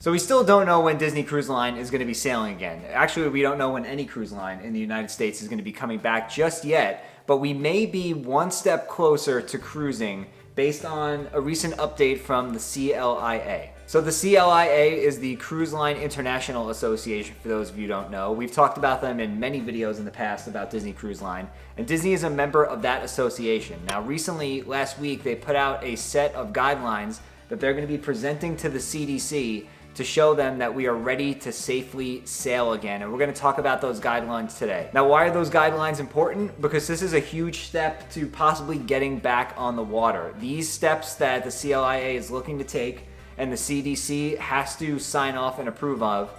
So we still don't know when Disney Cruise Line is going to be sailing again. Actually, we don't know when any cruise line in the United States is going to be coming back just yet, but we may be one step closer to cruising based on a recent update from the CLIA. So the CLIA is the Cruise Line International Association, for those of you who don't know. We've talked about them in many videos in the past about Disney Cruise Line, and Disney is a member of that association. Now recently, last week, they put out a set of guidelines that they're going to be presenting to the CDC to show them that we are ready to safely sail again. And we're going to talk about those guidelines today. Now, why are those guidelines important? Because this is a huge step to possibly getting back on the water. These steps that the CLIA is looking to take and the CDC has to sign off and approve of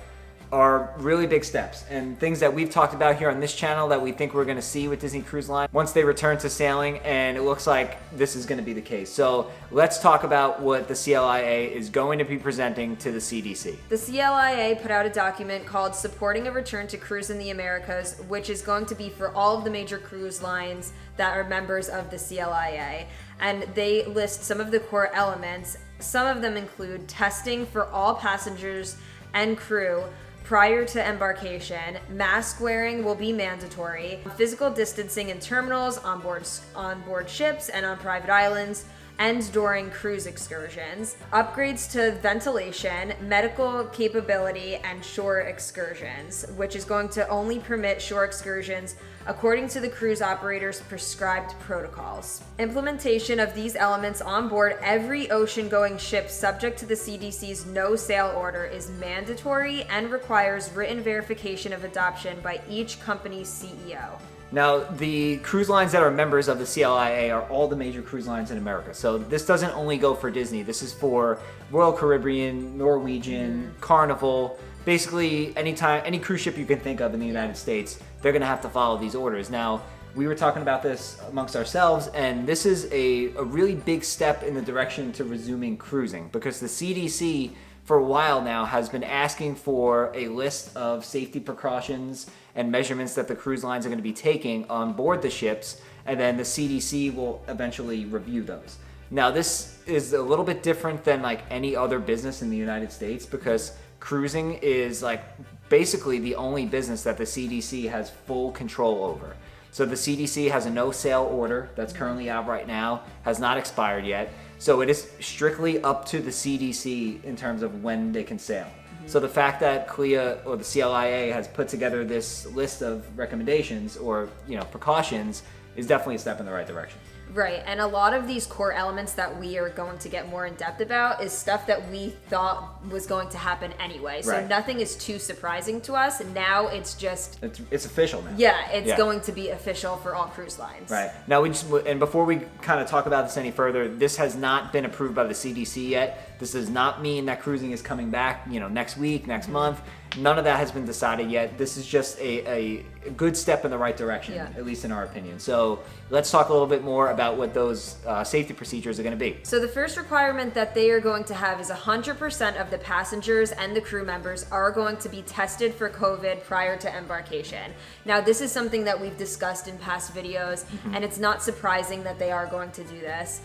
are really big steps and things that we've talked about here on this channel that we think we're going to see with Disney Cruise Line once they return to sailing, and it looks like this is going to be the case. So let's talk about what the CLIA is going to be presenting to the CDC. The CLIA put out a document called Supporting a Return to Cruise in the Americas, which is going to be for all of the major cruise lines that are members of the CLIA. And they list some of the core elements. Some of them include testing for all passengers and crew prior to embarkation. Mask wearing will be mandatory. Physical distancing in terminals, on board ships, and on private islands, and during cruise excursions. Upgrades to ventilation, medical capability, and shore excursions, which is going to only permit shore excursions according to the cruise operator's prescribed protocols. Implementation of these elements on board every ocean-going ship subject to the CDC's no sail order is mandatory and requires written verification of adoption by each company's CEO. Now, the cruise lines that are members of the CLIA are all the major cruise lines in America. So this doesn't only go for Disney. This is for Royal Caribbean, Norwegian, Carnival. Basically, any cruise ship you can think of in the United States, they're going to have to follow these orders. Now, we were talking about this amongst ourselves, and this is a really big step in the direction to resuming cruising, because the CDC for a while now has been asking for a list of safety precautions and measurements that the cruise lines are going to be taking on board the ships, and then the CDC will eventually review those. Now, this is a little bit different than like any other business in the United States, because cruising is like basically the only business that the CDC has full control over. So the CDC has a no sail order that's currently out right now, has not expired yet. So it is strictly up to the CDC in terms of when they can sail. So the fact that CLIA or the CLIA has put together this list of recommendations or precautions is definitely a step in the right direction. Right, and a lot of these core elements that we are going to get more in depth about is stuff that we thought was going to happen anyway. So Right. Nothing is too surprising to us. Now it's just... It's official now. Yeah, it's going to be official for all cruise lines. Right. Now, and before we kind of talk about this any further, this has not been approved by the CDC yet. This does not mean that cruising is coming back, next week, next month. None of that has been decided yet. This is just a good step in the right direction, at least in our opinion. So let's talk a little bit more about what those safety procedures are going to be. So the first requirement that they are going to have is 100% of the passengers and the crew members are going to be tested for COVID prior to embarkation. Now, this is something that we've discussed in past videos, and it's not surprising that they are going to do this.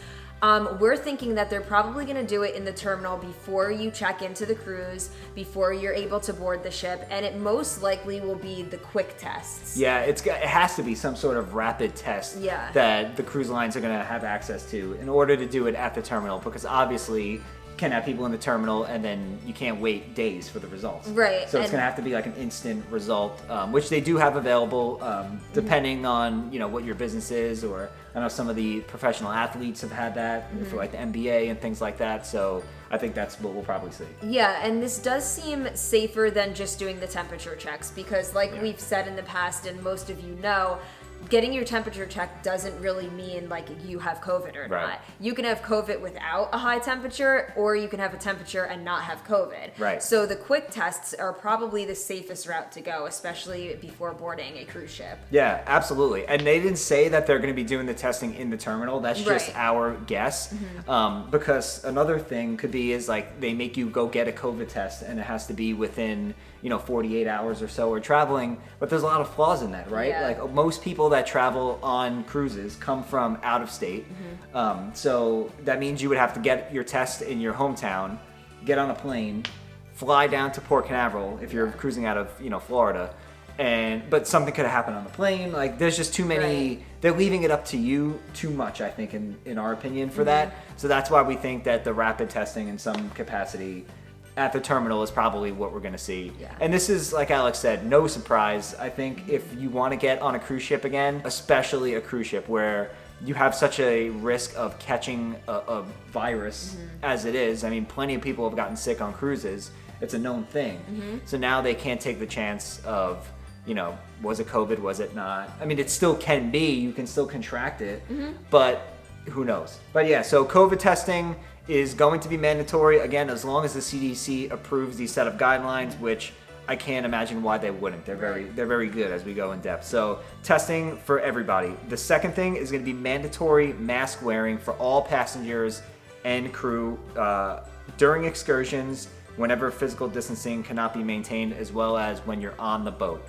We're thinking that they're probably going to do it in the terminal before you check into the cruise, before you're able to board the ship, and it most likely will be the quick tests. Yeah, it has to be some sort of rapid test that the cruise lines are going to have access to in order to do it at the terminal, because obviously can have people in the terminal and then you can't wait days for the results. Right. So it's going to have to be like an instant result, which they do have available depending on what your business is, or I know some of the professional athletes have had that for like the NBA and things like that. So I think that's what we'll probably see. Yeah, and this does seem safer than just doing the temperature checks, because like we've said in the past, and most of you know, getting your temperature checked doesn't really mean like you have COVID or not. You can have COVID without a high temperature, or you can have a temperature and not have COVID. Right. So the quick tests are probably the safest route to go, especially before boarding a cruise ship. Yeah, absolutely. And they didn't say that they're going to be doing the testing in the terminal. That's just our guess. Because another thing could be is like they make you go get a COVID test, and it has to be within 48 hours or so, or traveling, but there's a lot of flaws in that, right? Like most people that travel on cruises come from out of state. So that means you would have to get your test in your hometown, get on a plane, fly down to Port Canaveral if you're cruising out of Florida, but something could have happened on the plane. Like there's just too many. Right. They're leaving it up to you too much, I think, in our opinion for that. So that's why we think that the rapid testing in some capacity at the terminal is probably what we're going to see. Yeah. And this is, like Alex said, no surprise. I think if you want to get on a cruise ship again, especially a cruise ship where you have such a risk of catching a virus as it is. I mean, plenty of people have gotten sick on cruises. It's a known thing. So now they can't take the chance of, was it COVID, was it not? I mean, it still can be. You can still contract it, but who knows? But yeah, so COVID testing is going to be mandatory, again, as long as the CDC approves these set of guidelines, which I can't imagine why they wouldn't. They're very good as we go in depth. So testing for everybody. The second thing is going to be mandatory mask wearing for all passengers and crew during excursions, whenever physical distancing cannot be maintained, as well as when you're on the boat.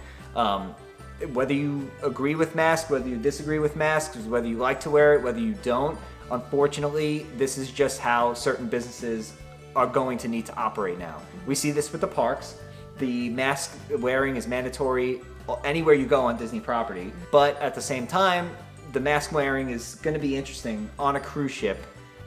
Whether you agree with masks, whether you disagree with masks, whether you like to wear it, whether you don't, unfortunately, this is just how certain businesses are going to need to operate now. We see this with the parks. The mask wearing is mandatory anywhere you go on Disney property. But at the same time, the mask wearing is going to be interesting on a cruise ship.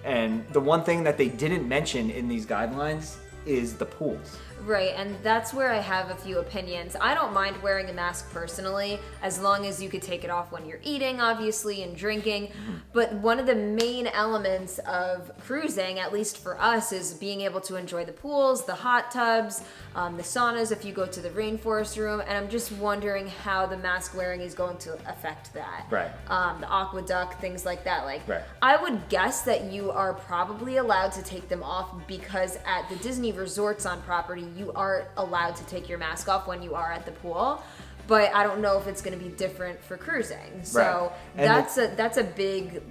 And the one thing that they didn't mention in these guidelines is the pools. Right, and that's where I have a few opinions. I don't mind wearing a mask personally, as long as you could take it off when you're eating, obviously, and drinking. But one of the main elements of cruising, at least for us, is being able to enjoy the pools, the hot tubs, the saunas if you go to the rainforest room, and I'm just wondering how the mask wearing is going to affect that. Right. The aqueduct, things like that. Right. I would guess that you are probably allowed to take them off because at the Disney resorts on property, you are allowed to take your mask off when you are at the pool, but I don't know if it's going to be different for cruising. So that's a big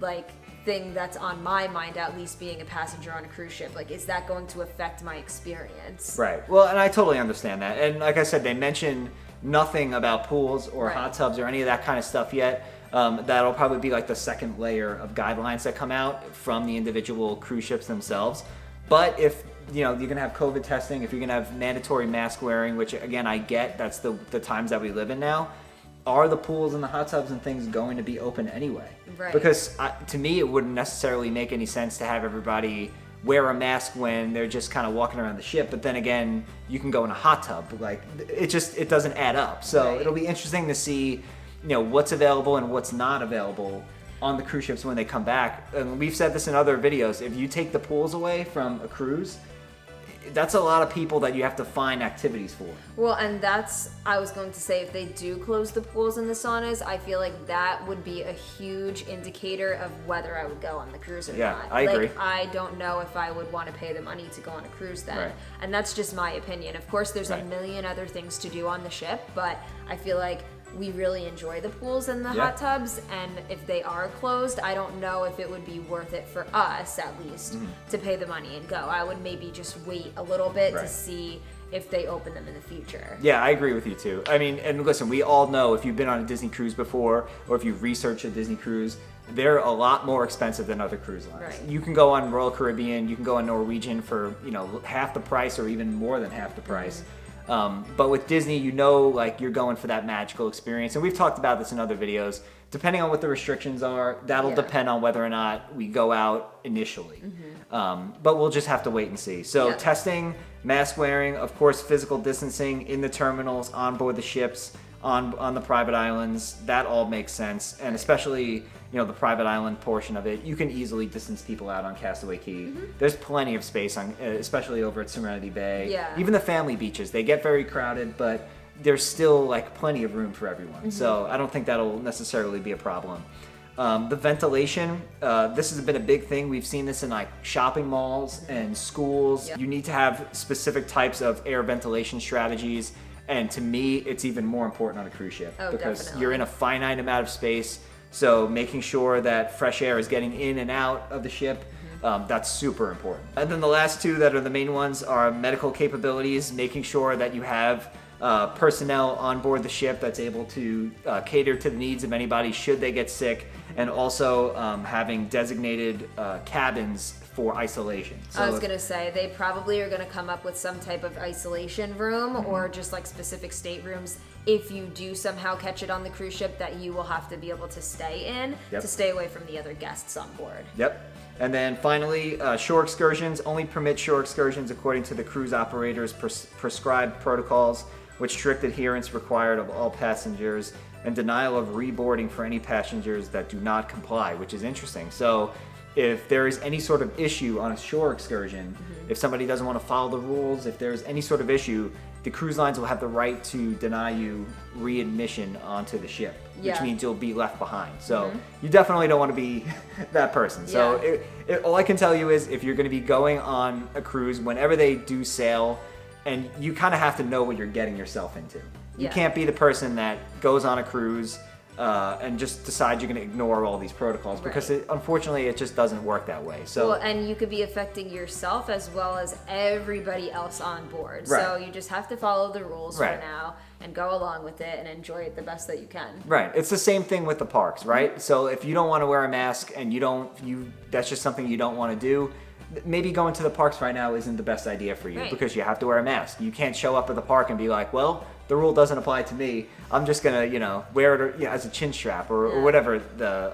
thing that's on my mind, at least being a passenger on a cruise ship. Is that going to affect my experience? Right. Well, and I totally understand that. And like I said, they mentioned nothing about pools or hot tubs or any of that kind of stuff yet. That'll probably be the second layer of guidelines that come out from the individual cruise ships themselves. But if you're going to have COVID testing, if you're going to have mandatory mask wearing, which again, I get, that's the times that we live in now, are the pools and the hot tubs and things going to be open anyway? Right. Because to me, it wouldn't necessarily make any sense to have everybody wear a mask when they're just kind of walking around the ship. But then again, you can go in a hot tub. It doesn't add up. So it'll be interesting to see, what's available and what's not available on the cruise ships when they come back. And we've said this in other videos. If you take the pools away from a cruise, that's a lot of people that you have to find activities for. Well, and I was going to say, if they do close the pools and the saunas, I feel like that would be a huge indicator of whether I would go on the cruise or not. Yeah, I agree. I don't know if I would want to pay the money to go on a cruise then. Right. And that's just my opinion. Of course, there's a million other things to do on the ship, but I feel like we really enjoy the pools and the hot tubs, and if they are closed, I don't know if it would be worth it for us, at least, to pay the money and go. I would maybe just wait a little bit to see if they open them in the future. Yeah, I agree with you too. I mean, and listen, we all know, if you've been on a Disney cruise before, or if you've researched a Disney cruise, they're a lot more expensive than other cruise lines. Right. You can go on Royal Caribbean, you can go on Norwegian for half the price or even more than half the price. But with Disney, you're going for that magical experience. And we've talked about this in other videos. Depending on what the restrictions are, that'll depend on whether or not we go out initially. But we'll just have to wait and see. So testing, mask wearing, of course, physical distancing in the terminals, on board the ships, on the private islands, that all makes sense. And especially, the private island portion of it, you can easily distance people out on Castaway Cay. There's plenty of space especially over at Serenity Bay. Yeah. Even the family beaches, they get very crowded, but there's still plenty of room for everyone. So I don't think that'll necessarily be a problem. The ventilation, this has been a big thing. We've seen this in shopping malls and schools. You need to have specific types of air ventilation strategies. And to me, it's even more important on a cruise ship because definitely. you're in a finite amount of space. So making sure that fresh air is getting in and out of the ship, that's super important. And then the last two that are the main ones are medical capabilities, making sure that you have personnel on board the ship that's able to cater to the needs of anybody should they get sick, and also having designated cabins for isolation. So I was gonna say they probably are gonna come up with some type of isolation room or just like specific staterooms if you do somehow catch it on the cruise ship that you will have to be able to stay in to stay away from the other guests on board. Yep. And then finally, shore excursions only permit shore excursions according to the cruise operator's prescribed protocols, with strict adherence required of all passengers and denial of reboarding for any passengers that do not comply, which is interesting. So if there is any sort of issue on a shore excursion, if somebody doesn't want to follow the rules, if there's any sort of issue, the cruise lines will have the right to deny you readmission onto the ship, which means you'll be left behind. So you definitely don't want to be that person. So all I can tell you is if you're going to be going on a cruise, whenever they do sail, and you kind of have to know what you're getting yourself into. You can't be the person that goes on a cruise and just decide you're going to ignore all these protocols because unfortunately it just doesn't work that way. So and you could be affecting yourself as well as everybody else on board. So you just have to follow the rules for now and go along with it and enjoy it the best that you can. Right. It's the same thing with the parks, right? So if you don't want to wear a mask and that's just something you don't want to do, maybe going to the parks right now isn't the best idea for you because you have to wear a mask. You can't show up at the park and be like, well, the rule doesn't apply to me. I'm just gonna, wear it as a chin strap or whatever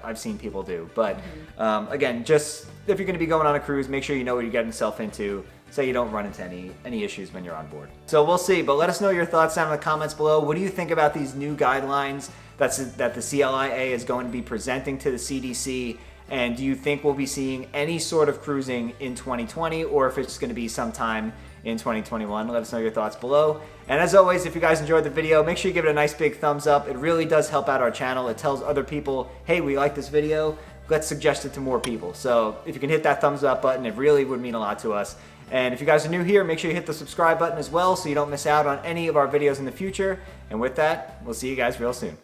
I've seen people do. But again, just if you're gonna be going on a cruise, make sure you know what you're getting yourself into, so you don't run into any issues when you're on board. So we'll see, but let us know your thoughts down in the comments below. What do you think about these new guidelines that the CLIA is going to be presenting to the CDC? And do you think we'll be seeing any sort of cruising in 2020 or if it's going to be sometime in 2021? Let us know your thoughts below. And as always, if you guys enjoyed the video, make sure you give it a nice big thumbs up. It really does help out our channel. It tells other people, hey, we like this video. Let's suggest it to more people. So if you can hit that thumbs up button, it really would mean a lot to us. And if you guys are new here, make sure you hit the subscribe button as well so you don't miss out on any of our videos in the future. And with that, we'll see you guys real soon.